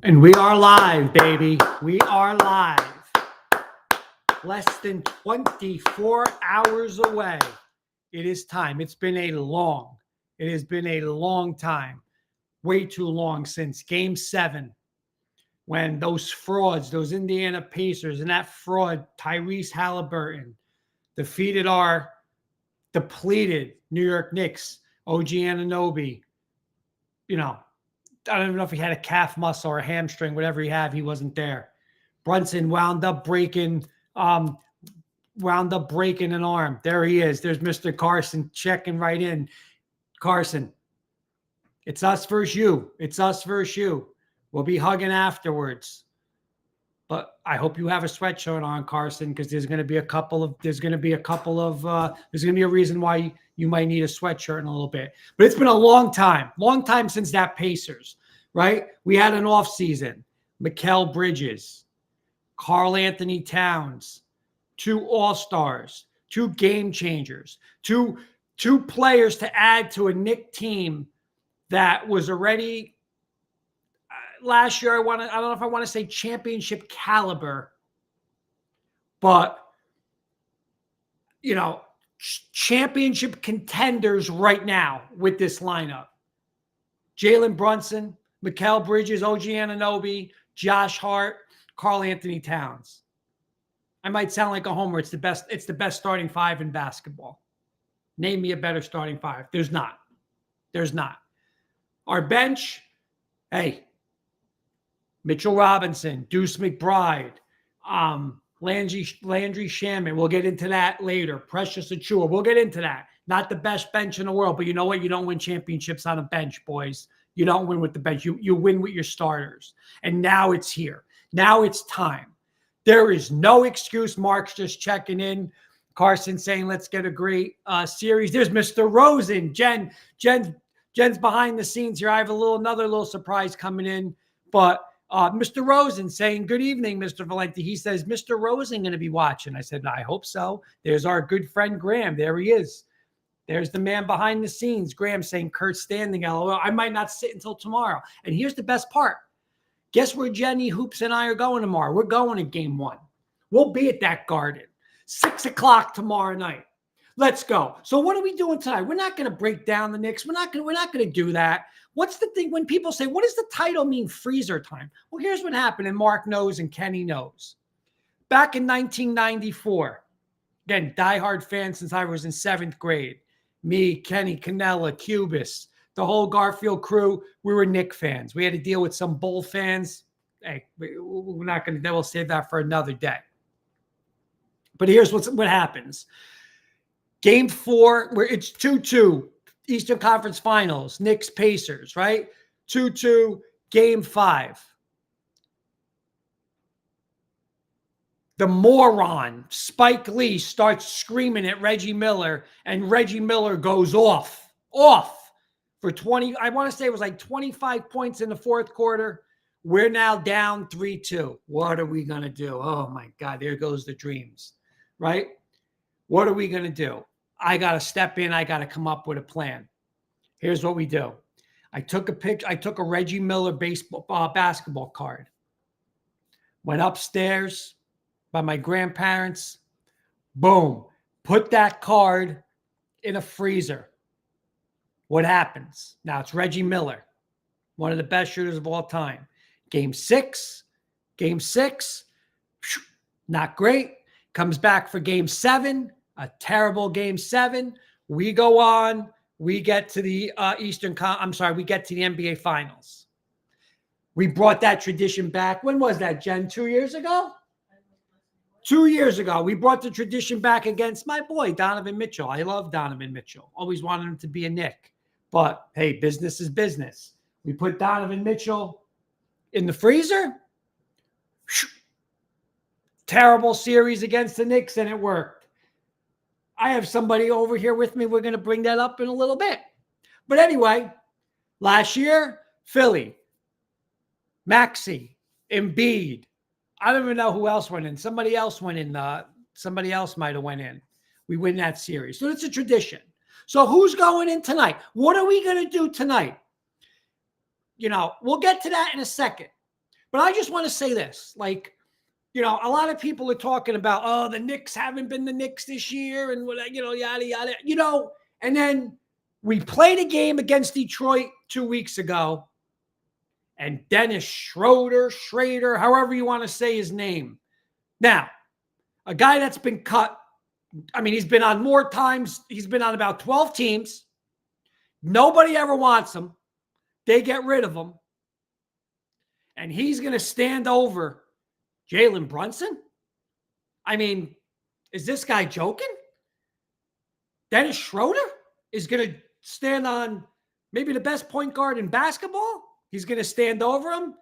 And we are live, baby. We are live. Less than 24 hours away. It is time. It has been a long time. Way too long since Game 7 when those frauds, those Indiana Pacers and that fraud, Tyrese Halliburton, defeated our depleted New York Knicks, OG Anunoby. You know, I don't even know if he had a calf muscle or a hamstring, whatever he had, he wasn't there. Brunson wound up breaking an arm. There he is. There's Mr. Carson checking right in. Carson, it's us versus you. It's us versus you. We'll be hugging afterwards. But I hope you have a sweatshirt on, Carson, because there's going to be a reason why you might need a sweatshirt in a little bit. But it's been a long time since that Pacers, right? We had an off season. Mikal Bridges, Karl Anthony Towns, 2 All-Stars, 2 game changers, two players to add to a Knicks team that was already last year. I don't know if I want to say championship caliber, but championship contenders right now with this lineup. Jalen Brunson, Mikal Bridges, OG Anunoby, Josh Hart, Karl Anthony Towns. I might sound like a homer. It's the best starting 5 in basketball. Name me a better starting 5. There's not. Our bench, hey, Mitchell Robinson, Deuce McBride, Landry Shaman. We'll get into that later. Precious Achiuwa. We'll get into that. Not the best bench in the world, but you know what? You don't win championships on a bench, boys. You don't win with the bench. You win with your starters. And now it's here. Now it's time. There is no excuse. Mark's just checking in. Carson saying, let's get a great series. There's Mr. Rosen. Jen's behind the scenes here. I have another little surprise coming in. But Mr. Rosen saying, good evening, Mr. Valenti. He says, Mr. Rosen going to be watching. I said, I hope so. There's our good friend, Graham. There he is. There's the man behind the scenes. Graham saying, Kurt standing. LOL. I might not sit until tomorrow. And here's the best part. Guess where Jenny Hoops and I are going tomorrow? We're going to Game 1. We'll be at that Garden. 6 o'clock tomorrow night. Let's go. So what are we doing tonight? We're not going to break down the Knicks. We're not going to do that. What's the thing when people say, what does the title mean, freezer time? Well, here's what happened, and Mark knows and Kenny knows. Back in 1994, again, diehard fan since I was in 7th grade. Me, Kenny, Canella, Cubis, the whole Garfield crew, we were Knicks fans. We had to deal with some Bull fans. Hey, we're not going to, we'll save that for another day. But here's what happens. Game 4, where it's 2-2, Eastern Conference Finals, Knicks Pacers, right? 2-2, Game 5. The moron, Spike Lee, starts screaming at Reggie Miller, and Reggie Miller goes off for 20. I want to say it was like 25 points in the 4th quarter. We're now down 3-2. What are we going to do? Oh, my God, there goes the dreams, right? What are we going to do? I got to step in. I got to come up with a plan. Here's what we do. I took a picture. I took a Reggie Miller basketball card. Went upstairs by my grandparents. Boom. Put that card in a freezer. What happens? Now it's Reggie Miller, one of the best shooters of all time. Game 6. Not great. Comes back for Game 7. A terrible Game 7. We go on. We get to the we get to the NBA Finals. We brought that tradition back. When was that, Jen? 2 years ago? 2 years ago. We brought the tradition back against my boy, Donovan Mitchell. I love Donovan Mitchell. Always wanted him to be a Knick. But, hey, business is business. We put Donovan Mitchell in the freezer. Terrible series against the Knicks, and it worked. I have somebody over here with me. We're going to bring that up in a little bit. But anyway, last year, Philly, Maxey, Embiid. I don't even know who else went in. Somebody else went in. Somebody else might have went in. We win that series. So it's a tradition. So who's going in tonight? What are we going to do tonight? We'll get to that in a second. But I just want to say this, like, you know, a lot of people are talking about, oh, the Knicks haven't been the Knicks this year and, you know, yada, yada, you know, and then we played a game against Detroit 2 weeks ago, and Dennis Schrader, however you want to say his name. Now, a guy that's been cut, I mean, he's been on more times. He's been on about 12 teams. Nobody ever wants him. They get rid of him. And he's going to stand over Jalen Brunson? I mean, is this guy joking? Dennis Schroeder is going to stand on maybe the best point guard in basketball? He's going to stand over him?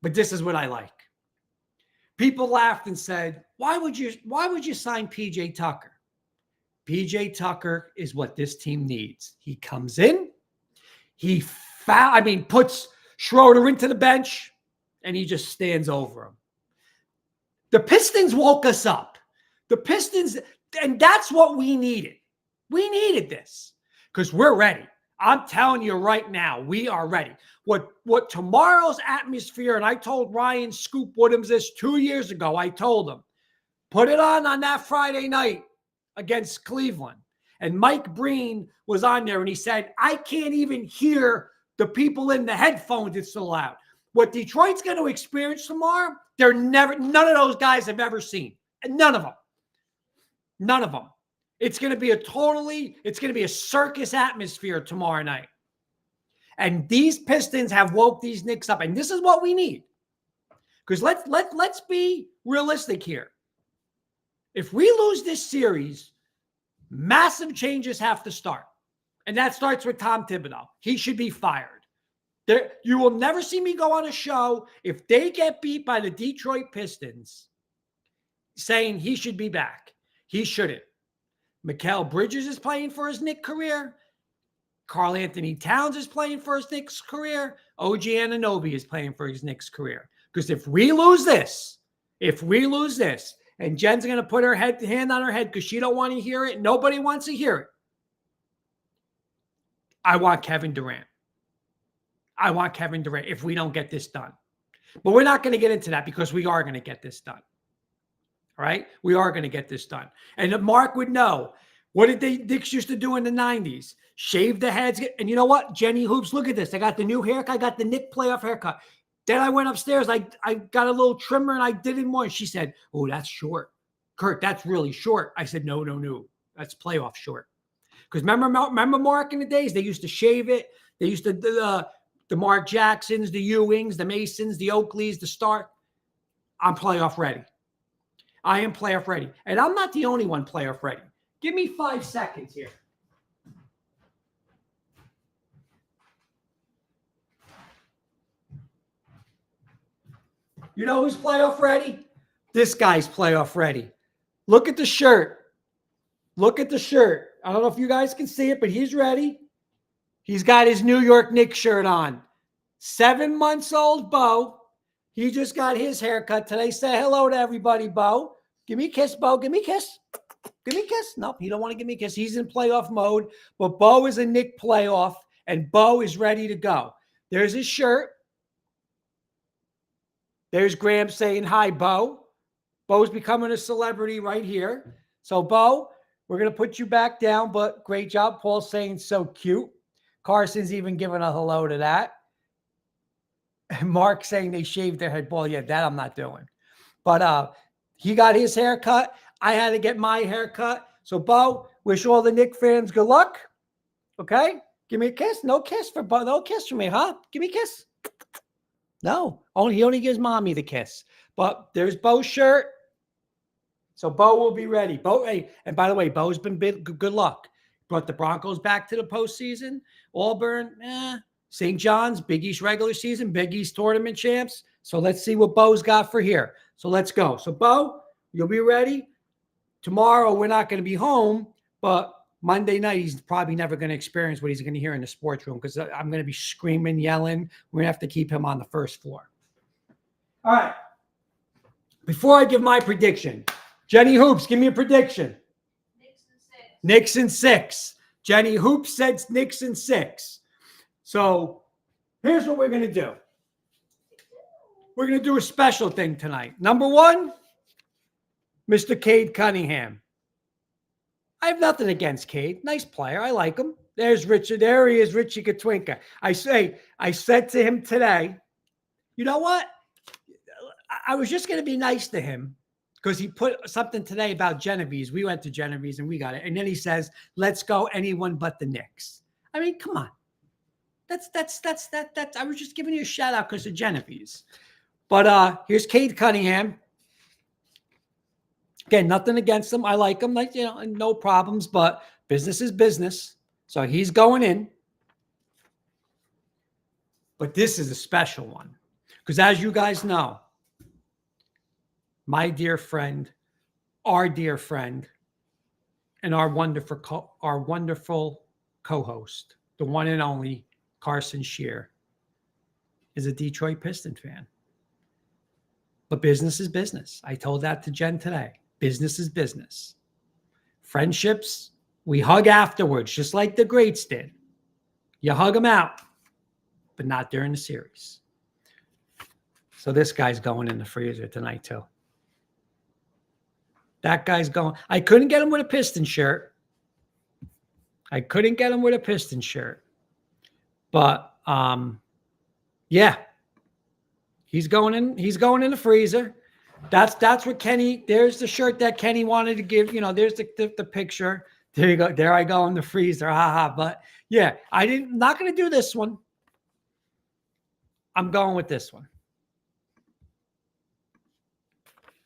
But this is what I like. People laughed and said, why would you sign PJ Tucker? PJ Tucker is what this team needs. He comes in, puts Schroeder into the bench, and he just stands over him. The Pistons woke us up. The Pistons, and that's what we needed. We needed this because we're ready. I'm telling you right now, we are ready. What tomorrow's atmosphere, and I told Ryan Scoop Woodhams this 2 years ago, I told him, put it on that Friday night against Cleveland. And Mike Breen was on there, and he said, I can't even hear the people in the headphones. It's so loud. What Detroit's going to experience tomorrow, none of those guys have ever seen. None of them. None of them. It's going to be a circus atmosphere tomorrow night. And these Pistons have woke these Knicks up. And this is what we need. Because let's be realistic here. If we lose this series, massive changes have to start. And that starts with Tom Thibodeau. He should be fired. You will never see me go on a show if they get beat by the Detroit Pistons saying he should be back. He shouldn't. Mikal Bridges is playing for his Knicks career. Karl Anthony Towns is playing for his Knicks career. OG Anunoby is playing for his Knicks career. Because if we lose this, and Jen's going to put her hand on her head because she don't want to hear it, nobody wants to hear it, I want Kevin Durant. If we don't get this done. But we're not going to get into that because we are going to get this done. All right? We are going to get this done. And Mark would know. What did the Knicks used to do in the 90s? Shave the heads. And you know what? Jenny Hoops, look at this. I got the new haircut. I got the Knicks playoff haircut. Then I went upstairs. I got a little trimmer and I did it more. And she said, oh, that's short. Kurt, that's really short. I said, no. That's playoff short. Because remember Mark in the days? They used to shave it. They used to, the Mark Jacksons, the Ewings, the Masons, the Oakleys, the Stark. I'm playoff ready. I am playoff ready. And I'm not the only one playoff ready. Give me 5 seconds here. You know who's playoff ready? This guy's playoff ready. Look at the shirt. Look at the shirt. I don't know if you guys can see it, but he's ready. He's got his New York Knicks shirt on. 7 months old Bo. He just got his haircut today. Say hello to everybody, Bo. Give me a kiss, Bo. Give me a kiss. Give me a kiss. Nope, he don't want to give me a kiss. He's in playoff mode. But Bo is a Knicks playoff, and Bo is ready to go. There's his shirt. There's Graham saying, hi, Bo. Bo's becoming a celebrity right here. So, Bo, we're going to put you back down, but great job. Paul's saying so cute. Carson's even giving a hello to that. Mark saying they shaved their head bald. Yeah, that I'm not doing. But he got his haircut. I had to get my haircut. So, Bo, wish all the Knicks fans good luck. Okay? Give me a kiss. No kiss for Bo. No kiss for me, huh? Give me a kiss. No. He only gives mommy the kiss. But there's Bo's shirt. So, Bo will be ready. Bo, hey, and by the way, Bo's been good luck. Brought the Broncos back to the postseason. Auburn, St. John's, Big East regular season, Big East tournament champs. So let's see what Bo's got for here. So let's go. So, Bo, you'll be ready. Tomorrow, we're not going to be home, but Monday night, he's probably never going to experience what he's going to hear in the sports room because I'm going to be screaming, yelling. We're going to have to keep him on the first floor. All right. Before I give my prediction, Jenny Hoops, give me a prediction. Knicks in 6. Jenny Hoops said Knicks in 6. So here's what we're going to do. we're going to do a special thing tonight. Number one, Mr. Cade Cunningham. I have nothing against Cade. Nice player. I like him. There's Richard. There he is, Richie Katwinka. I said to him today, you know what? I was just going to be nice to him because he put something today about Genevieve's. We went to Genevieve's and we got it. And then he says, let's go anyone but the Knicks. I mean, come on. That's I was just giving you a shout out because of Genevieve's. But here's Cade Cunningham. Again, nothing against him. I like him, like, no problems, but business is business. So he's going in. But this is a special one. Because as you guys know, my dear friend, our dear friend, and our wonderful co-host, the one and only Carson Shear, is a Detroit Pistons fan. But business is business. I told that to Jen today. Business is business. Friendships, we hug afterwards, just like the greats did. You hug them out, but not during the series. So this guy's going in the freezer tonight, too. That guy's going. I couldn't get him with a Piston shirt. But, yeah. He's going in the freezer. That's what Kenny, there's the shirt that Kenny wanted to give, there's the picture. There you go. There I go in the freezer. Haha. But yeah, not going to do this one. I'm going with this one.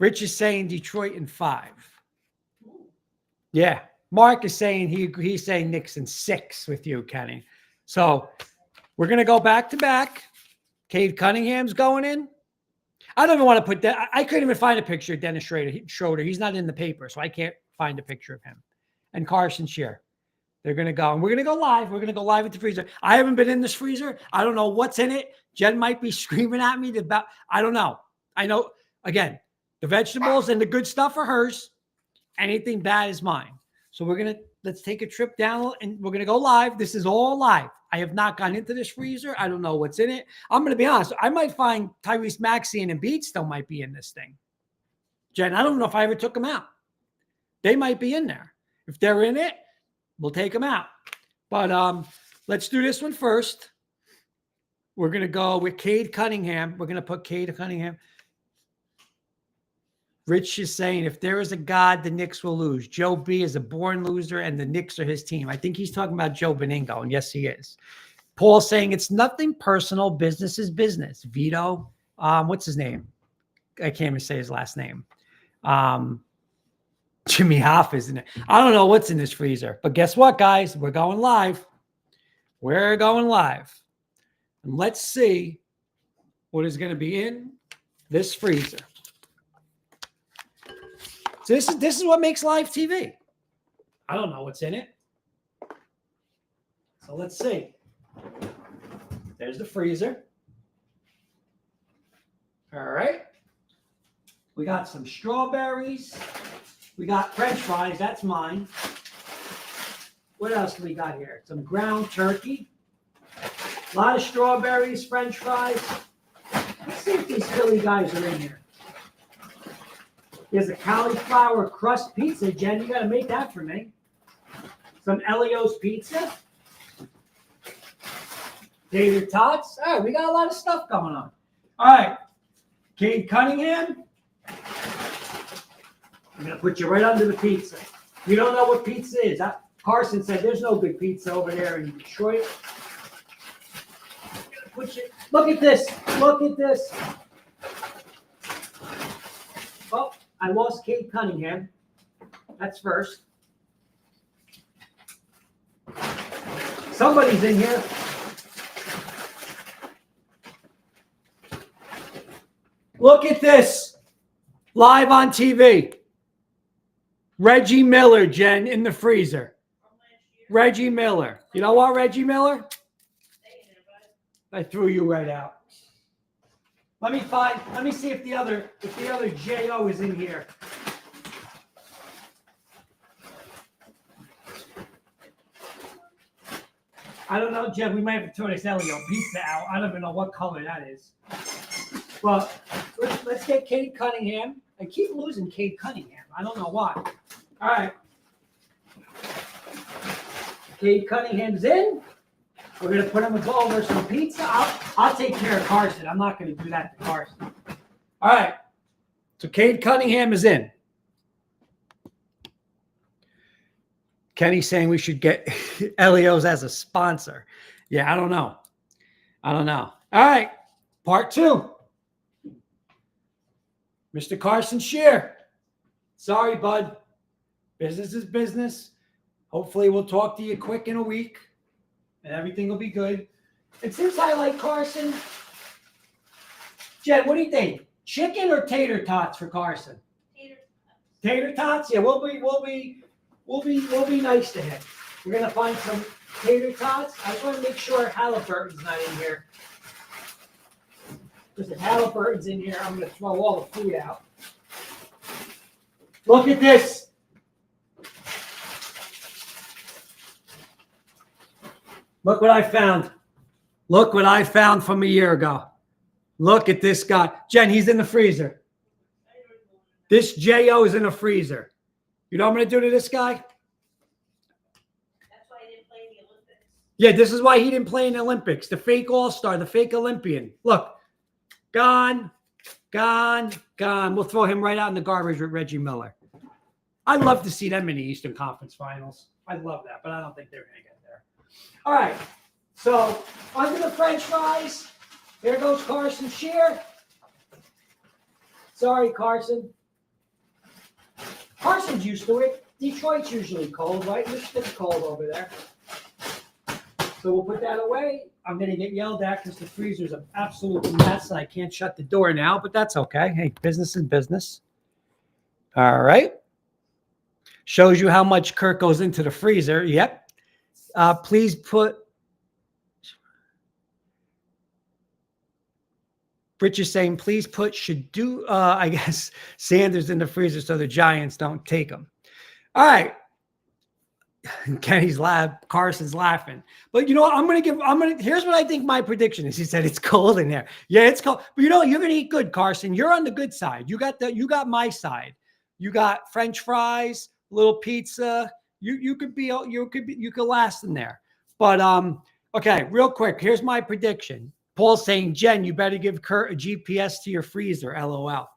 Rich is saying Detroit in 5. Yeah. Mark is saying he's saying Knicks in 6 with you, Kenny. So we're going to go back to back. Cade Cunningham's going in. I don't even want to put that. I couldn't even find a picture of Dennis Schroeder. He's not in the paper, so I can't find a picture of him. And Carson Shear. They're going to go. And we're going to go live. We're going to go live at the freezer. I haven't been in this freezer. I don't know what's in it. Jen might be screaming at me about. I don't know. I know, again, the vegetables and the good stuff are hers. Anything bad is mine. So let's take a trip down and we're going to go live. This is all live. I have not gone into this freezer. I don't know what's in it. I'm going to be honest. I might find Tyrese Maxey and Embiid still might be in this thing. Jen, I don't know if I ever took them out. They might be in there. If they're in it, we'll take them out. But let's do this one first. We're going to go with Cade Cunningham. We're going to put Cade Cunningham. Rich is saying, if there is a God, the Knicks will lose. Joe B is a born loser, and the Knicks are his team. I think he's talking about Joe Beningo, and yes, he is. Paul saying, it's nothing personal. Business is business. Vito, what's his name? I can't even say his last name. Jimmy Hoff is in it. I don't know what's in this freezer. But guess what, guys? We're going live. We're going live. And let's see what is going to be in this freezer. So this is what makes live TV. I don't know what's in it. So let's see. There's the freezer. All right. We got some strawberries. We got French fries. That's mine. What else do we got here? Some ground turkey. A lot of strawberries, French fries. Let's see if these Philly guys are in here. There's a cauliflower crust pizza. Jen, you got to make that for me. Some Elio's pizza. Tater tots. All right, we got a lot of stuff going on. All right. Cade Cunningham. I'm going to put you right under the pizza. You don't know what pizza is. Carson said there's no good pizza over there in Detroit. Look at this. Look at this. Oh, I lost Cade Cunningham. That's first. Somebody's in here. Look at this. Live on TV. Reggie Miller, Jen, in the freezer. Reggie Miller. You know what, Reggie Miller? I threw you right out. Let me see if the other J.O. is in here. I don't know, Jeff. We might have to throw this Elio pizza out. I don't even know what color that is. Well, let's get Cade Cunningham. I keep losing Cade Cunningham. I don't know why. All right. Cade Cunningham's in. We're going to put him over some pizza. I'll take care of Carson. I'm not going to do that to Carson. All right. So Cade Cunningham is in. Kenny's saying we should get Elios as a sponsor. Yeah, I don't know. All right. Part 2. Mr. Carson Shear. Sorry, bud. Business is business. Hopefully we'll talk to you quick in a week and everything will be good. And since I like Carson, Jen, what do you think? Chicken or tater tots for Carson? Tater tots? Yeah, we'll be nice to him. We're gonna find some tater tots. I just want to make sure Halliburton's not in here. Because if Halliburton's in here, I'm gonna throw all the food out. Look at this. Look what I found. Look what I found from a year ago. Look at this guy. Jen, he's in the freezer. This J.O. is in a freezer. You know what I'm going to do to this guy? That's why he didn't play in the Olympics. Yeah, this is why he didn't play in the Olympics. The fake all-star, the fake Olympian. Look. Gone. We'll throw him right out in the garbage with Reggie Miller. I'd love to see them in the Eastern Conference Finals. I'd love that, but I don't think they're going to get there. All right. So, under the French fries, here goes Carson Shear. Sorry, Carson. Carson's used to it. Detroit's usually cold, right? Michigan's cold over there. So we'll put that away. I'm going to get yelled at because the freezer's an absolute mess. I can't shut the door now, but that's okay. Hey, business is business. All right. Shows you how much Kirk goes into the freezer. Yep. Please put. Rich is saying, please put I guess, Sanders in the freezer so the Giants don't take him. All right. Carson's laughing. But you know what? Here's what I think my prediction is. He said it's cold in there. Yeah, it's cold. But you know, you're gonna eat good, Carson. You're on the good side. You got my side. You got French fries, little pizza. You could last in there. But okay, real quick. Here's my prediction. Paul's saying, Jen, you better give Kurt a GPS to your freezer. LOL.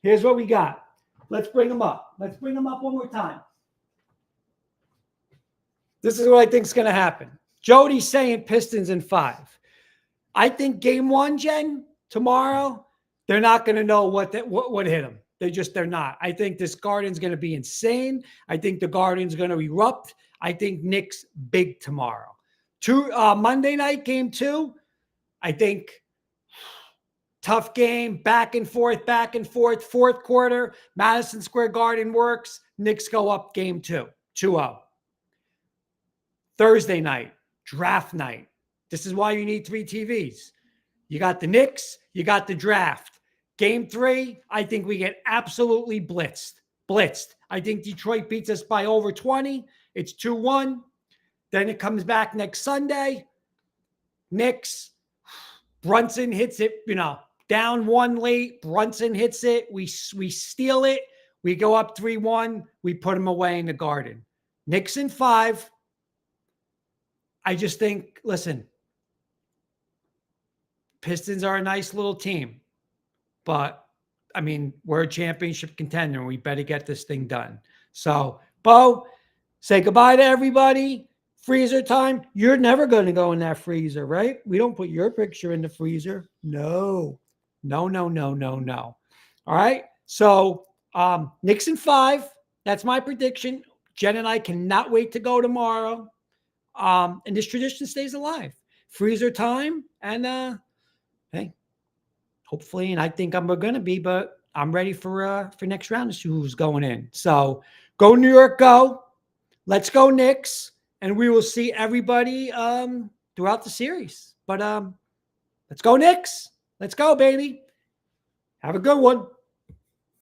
Here's what we got. Let's bring them up. Let's bring them up one more time. This is what I think is going to happen. Jody's saying Pistons in 5. I think game 1, Jen, tomorrow, they're not going to know what hit them. They're not. I think this Garden's going to be insane. I think the Garden's going to erupt. I think Knicks big tomorrow. Monday night, game 2, I think tough game, back and forth, fourth quarter, Madison Square Garden works, Knicks go up game 2, 2-0. Thursday night, draft night. This is why you need 3 TVs. You got the Knicks, you got the draft. Game 3, I think we get absolutely blitzed. I think Detroit beats us by over 20. It's 2-1. Then it comes back next Sunday. Knicks, Brunson hits it, down 1 late. Brunson hits it. We steal it. We go up 3-1. We put them away in the Garden. Knicks in 5. I just think, listen, Pistons are a nice little team. But, I mean, we're a championship contender, and we better get this thing done. So, Bo, say goodbye to everybody. Freezer time. You're never going to go in that freezer, right? We don't put your picture in the freezer. No. All right. So, Knicks in 5. That's my prediction. Jen and I cannot wait to go tomorrow. And this tradition stays alive. Freezer time. And, hey, hopefully, and I think I'm going to be, but I'm ready for next round to see who's going in. So, go New York, go. Let's go Knicks. And we will see everybody throughout the series. But let's go Knicks. Let's go, baby. Have a good one.